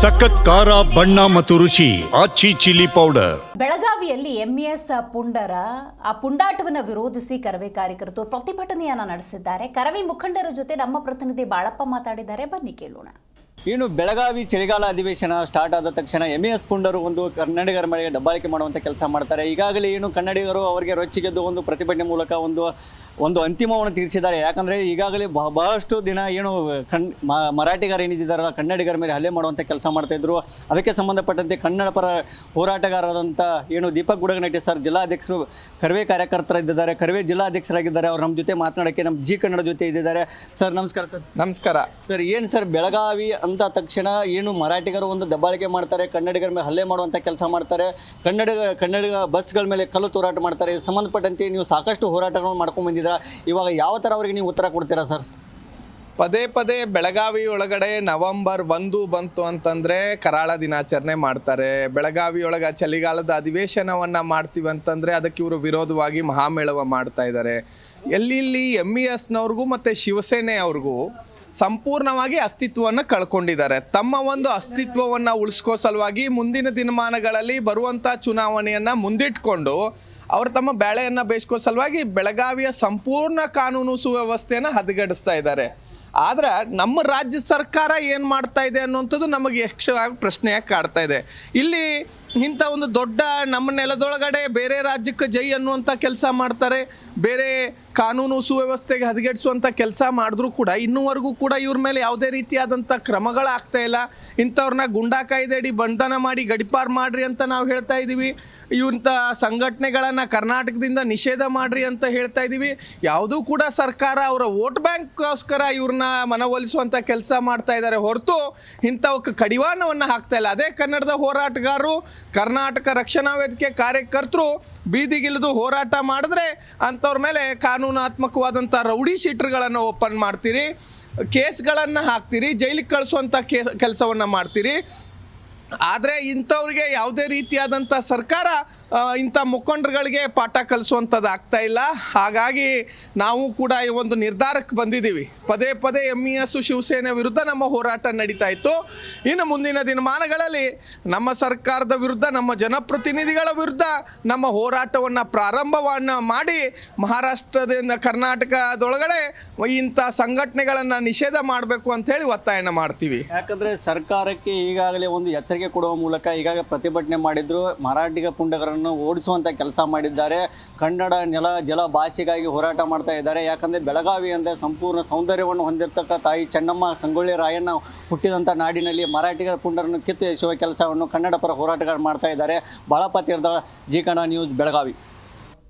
ಸಖತ್ ಖಾರ ಬಣ್ಣ ಮತ್ತು ರುಚಿ ಆಚಿ ಚಿಲ್ಲಿ ಪೌಡರ್. ಬೆಳಗಾವಿಯಲ್ಲಿ ಎಂಇಎಸ್ ಪುಂಡರ ಆ ಪುಂಡಾಟವನ್ನು ವಿರೋಧಿಸಿ ಕರವೇ ಕಾರ್ಯಕರ್ತರು ಪ್ರತಿಭಟನೆಯನ್ನ ನಡೆಸಿದ್ದಾರೆ. ಕರವೇ ಮುಖಂಡರ ಜೊತೆ ನಮ್ಮ ಪ್ರತಿನಿಧಿ ಬಾಳಪ್ಪ ಮಾತಾಡಿದ್ದಾರೆ, ಬನ್ನಿ ಕೇಳೋಣ. ಇನ್ನು ಬೆಳಗಾವಿ ಚಳಿಗಾಲ ಅಧಿವೇಶನ ಸ್ಟಾರ್ಟ್ ಆದ ತಕ್ಷಣ ಎಂಇಎಸ್ ಪುಂಡರು ಒಂದು ಕನ್ನಡಿಗರ ಮೇಲೆ ದಬ್ಬಾಳಿಕೆ ಮಾಡುವಂಥ ಕೆಲಸ ಮಾಡ್ತಾರೆ. ಈಗಾಗಲೇ ಏನು ಕನ್ನಡಿಗರು ಅವರಿಗೆ ರೊಚ್ಚಿಗೆದ್ದು ಒಂದು ಪ್ರತಿಭಟನೆ ಮೂಲಕ ಒಂದು ಅಂತಿಮವನ್ನು ತೀರಿಸಿದ್ದಾರೆ. ಯಾಕಂದರೆ ಈಗಾಗಲೇ ಬಹಳಷ್ಟು ದಿನ ಏನು ಮರಾಠಿಗರು ಏನಿದ್ದಾರಲ್ಲ ಕನ್ನಡಿಗರ ಮೇಲೆ ಹಲ್ಲೆ ಮಾಡುವಂಥ ಕೆಲಸ ಮಾಡ್ತಾಯಿದ್ರು. ಅದಕ್ಕೆ ಸಂಬಂಧಪಟ್ಟಂತೆ ಕನ್ನಡ ಪರ ಹೋರಾಟಗಾರರಾದಂಥ ಏನು ದೀಪಕ್ ಗುಡಗನಟ್ಟಿ ಸರ್ ಜಿಲ್ಲಾಧ್ಯಕ್ಷರು ಕರವೇ ಕಾರ್ಯಕರ್ತರಿದ್ದಾರೆ, ಕರವೇ ಜಿಲ್ಲಾಧ್ಯಕ್ಷರಾಗಿದ್ದಾರೆ. ಅವ್ರು ನಮ್ಮ ಜೊತೆ ಮಾತನಾಡೋಕ್ಕೆ ನಮ್ಮ ಜಿ ಕನ್ನಡ ಜೊತೆ ಇದ್ದಾರೆ. ಸರ್ ನಮಸ್ಕಾರ. ಸರ್ ನಮಸ್ಕಾರ. ಸರ್ ಏನು ಸರ್ ಬೆಳಗಾವಿ ಅಂತ ತಕ್ಷಣ ಏನು ಮರಾಠಿಗರು ಒಂದು ದಬ್ಬಾಳಿಕೆ ಮಾಡ್ತಾರೆ, ಕನ್ನಡಿಗರ ಮೇಲೆ ಹಲ್ಲೆ ಮಾಡುವಂಥ ಕೆಲಸ ಮಾಡ್ತಾರೆ, ಕನ್ನಡಿಗ ಬಸ್ಗಳ ಮೇಲೆ ಕಲ್ಲು ತೂರಾಟ ಮಾಡ್ತಾರೆ. ಸಂಬಂಧಪಟ್ಟಂತೆ ನೀವು ಸಾಕಷ್ಟು ಹೋರಾಟಗಳನ್ನು ಮಾಡ್ಕೊಂಡು ಬಂದಿದ್ದೀರಾ. ಇವಾಗ ಯಾವ ಥರ ಅವರಿಗೆ ನೀವು ಉತ್ತರ ಕೊಡ್ತೀರಾ ಸರ್? ಪದೇ ಪದೇ ಬೆಳಗಾವಿ ಒಳಗಡೆ ನವೆಂಬರ್ 1 ಬಂತು ಅಂತಂದರೆ ಕರಾಳ ದಿನಾಚರಣೆ ಮಾಡ್ತಾರೆ. ಬೆಳಗಾವಿ ಒಳಗೆ ಚಳಿಗಾಲದ ಅಧಿವೇಶನವನ್ನು ಮಾಡ್ತೀವಿ ಅಂತಂದರೆ ಅದಕ್ಕೆ ಇವರು ವಿರೋಧವಾಗಿ ಮಹಾಮೇಳವ ಮಾಡ್ತಾ ಇದ್ದಾರೆ. ಎಲ್ಲಿ ಎಂಇಎಸ್ನವ್ರಿಗೂ ಮತ್ತು ಶಿವಸೇನೆ ಅವ್ರಿಗೂ ಸಂಪೂರ್ಣವಾಗಿ ಅಸ್ತಿತ್ವವನ್ನು ಕಳ್ಕೊಂಡಿದ್ದಾರೆ. ತಮ್ಮ ಒಂದು ಅಸ್ತಿತ್ವವನ್ನು ಉಳಿಸ್ಕೋ ಸಲುವಾಗಿ ಮುಂದಿನ ದಿನಮಾನಗಳಲ್ಲಿ ಬರುವಂಥ ಚುನಾವಣೆಯನ್ನು ಮುಂದಿಟ್ಕೊಂಡು ಅವರು ತಮ್ಮ ಬೇಳೆಯನ್ನು ಬೇಯಿಸ್ಕೋ ಸಲುವಾಗಿ ಬೆಳಗಾವಿಯ ಸಂಪೂರ್ಣ ಕಾನೂನು ಸುವ್ಯವಸ್ಥೆಯನ್ನು ಹದಗೆಡಿಸ್ತಾ ಇದ್ದಾರೆ. ಆದರೆ ನಮ್ಮ ರಾಜ್ಯ ಸರ್ಕಾರ ಏನು ಮಾಡ್ತಾ ಇದೆ ಅನ್ನುವಂಥದ್ದು ನಮಗೆ ಯಕ್ಷವಾಗಿ ಪ್ರಶ್ನೆಯಾಗಿ ಕಾಡ್ತಾ ಇದೆ. ಇಲ್ಲಿ ಇಂಥ ಒಂದು ದೊಡ್ಡ ನಮ್ಮ ನೆಲದೊಳಗಡೆ ಬೇರೆ ರಾಜ್ಯಕ್ಕೆ ಜೈ ಅನ್ನುವಂಥ ಕೆಲಸ ಮಾಡ್ತಾರೆ, ಬೇರೆ ಕಾನೂನು ಸುವ್ಯವಸ್ಥೆಗೆ ಹದಗೆಡಿಸುವಂಥ ಕೆಲಸ ಮಾಡಿದ್ರೂ ಕೂಡ ಇನ್ನೂವರೆಗೂ ಕೂಡ ಇವ್ರ ಮೇಲೆ ಯಾವುದೇ ರೀತಿಯಾದಂಥ ಕ್ರಮಗಳಾಗ್ತಾ ಇಲ್ಲ. ಇಂಥವ್ರನ್ನ ಗುಂಡಾ ಕಾಯ್ದೆಡಿ ಬಂಧನ ಮಾಡಿ ಗಡಿಪಾರು ಮಾಡಿರಿ ಅಂತ ನಾವು ಹೇಳ್ತಾ ಇದ್ದೀವಿ. ಇಂಥ ಸಂಘಟನೆಗಳನ್ನು ಕರ್ನಾಟಕದಿಂದ ನಿಷೇಧ ಮಾಡಿರಿ ಅಂತ ಹೇಳ್ತಾ ಇದ್ದೀವಿ. ಯಾವುದೂ ಕೂಡ ಸರ್ಕಾರ ಅವರ ವೋಟ್ ಬ್ಯಾಂಕ್ಗೋಸ್ಕರ ಇವ್ರನ್ನ ಮನವೊಲಿಸುವಂಥ ಕೆಲಸ ಮಾಡ್ತಾ ಇದ್ದಾರೆ ಹೊರತು ಇಂಥವಕ್ಕೆ ಕಡಿವಾಣವನ್ನು ಹಾಕ್ತಾ ಇಲ್ಲ. ಅದೇ ಕನ್ನಡದ ಹೋರಾಟಗಾರರು, ಕರ್ನಾಟಕ ರಕ್ಷಣಾ ವೇದಿಕೆ ಕಾರ್ಯಕರ್ತರು ಬೀದಿಗಿಳಿದು ಹೋರಾಟ ಮಾಡಿದ್ರೆ ಅಂಥವ್ರ ಮೇಲೆ ಕಾನೂನಾತ್ಮಕವಾದಂಥ ರೌಡಿ ಶೀಟರ್ಗಳನ್ನು ಓಪನ್ ಮಾಡ್ತೀರಿ, ಕೇಸ್ಗಳನ್ನು ಹಾಕ್ತೀರಿ, ಜೈಲಿಗೆ ಕಳಿಸುವಂಥ ಕೆಲಸವನ್ನು ಮಾಡ್ತೀರಿ. ಆದರೆ ಇಂಥವ್ರಿಗೆ ಯಾವುದೇ ರೀತಿಯಾದಂಥ ಸರ್ಕಾರ ಇಂಥ ಮುಖಂಡರುಗಳಿಗೆ ಪಾಠ ಕಲಿಸುವಂಥದ್ದು ಆಗ್ತಾ ಇಲ್ಲ. ಹಾಗಾಗಿ ನಾವು ಕೂಡ ಈ ಒಂದು ನಿರ್ಧಾರಕ್ಕೆ ಬಂದಿದ್ದೀವಿ. ಪದೇ ಪದೇ ಎಂಇಎಸ್ ಶಿವಸೇನೆ ವಿರುದ್ಧ ನಮ್ಮ ಹೋರಾಟ ನಡೀತಾ ಇತ್ತು. ಇನ್ನು ಮುಂದಿನ ದಿನಮಾನಗಳಲ್ಲಿ ನಮ್ಮ ಸರ್ಕಾರದ ವಿರುದ್ಧ, ನಮ್ಮ ಜನಪ್ರತಿನಿಧಿಗಳ ವಿರುದ್ಧ ನಮ್ಮ ಹೋರಾಟವನ್ನು ಪ್ರಾರಂಭವನ್ನು ಮಾಡಿ ಮಹಾರಾಷ್ಟ್ರದಿಂದ ಕರ್ನಾಟಕದೊಳಗಡೆ ಇಂಥ ಸಂಘಟನೆಗಳನ್ನು ನಿಷೇಧ ಮಾಡಬೇಕು ಅಂಥೇಳಿ ಒತ್ತಾಯನ ಮಾಡ್ತೀವಿ. ಯಾಕಂದರೆ ಸರ್ಕಾರಕ್ಕೆ ಈಗಾಗಲೇ ಒಂದು ಎಚ್ಚರಿಕೆ ಕೊಡುವ ಮೂಲಕ ಈಗಾಗಲೇ ಪ್ರತಿಭಟನೆ ಮಾಡಿದ್ರು. ಮರಾಠಿಗ ಪುಂಡಗರನ್ನು ಓಡಿಸುವಂಥ ಕೆಲಸ ಮಾಡಿದ್ದಾರೆ. ಕನ್ನಡ ನೆಲ ಜಲ ಭಾಷೆಗಾಗಿ ಹೋರಾಟ ಮಾಡ್ತಾ ಇದ್ದಾರೆ. ಯಾಕಂದರೆ ಬೆಳಗಾವಿ ಅಂದರೆ ಸಂಪೂರ್ಣ ಸೌಂದರ್ಯವನ್ನು ಹೊಂದಿರತಕ್ಕ ತಾಯಿ ಚೆನ್ನಮ್ಮ ಸಂಗೊಳ್ಳಿ ರಾಯಣ್ಣ ಹುಟ್ಟಿದಂಥ ನಾಡಿನಲ್ಲಿ ಮರಾಠಿಗರ ಪುಂಡರನ್ನು ಕಿತ್ತು ಎಸೆಯುವ ಕೆಲಸವನ್ನು ಕನ್ನಡ ಪರ ಹೋರಾಟಗಾರರು ಮಾಡ್ತಾ ಇದ್ದಾರೆ. ಬಾಳಪ್ಪ ತೀರ್ಥ, ಜಿ ಕನ್ನಡ ನ್ಯೂಸ್, ಬೆಳಗಾವಿ.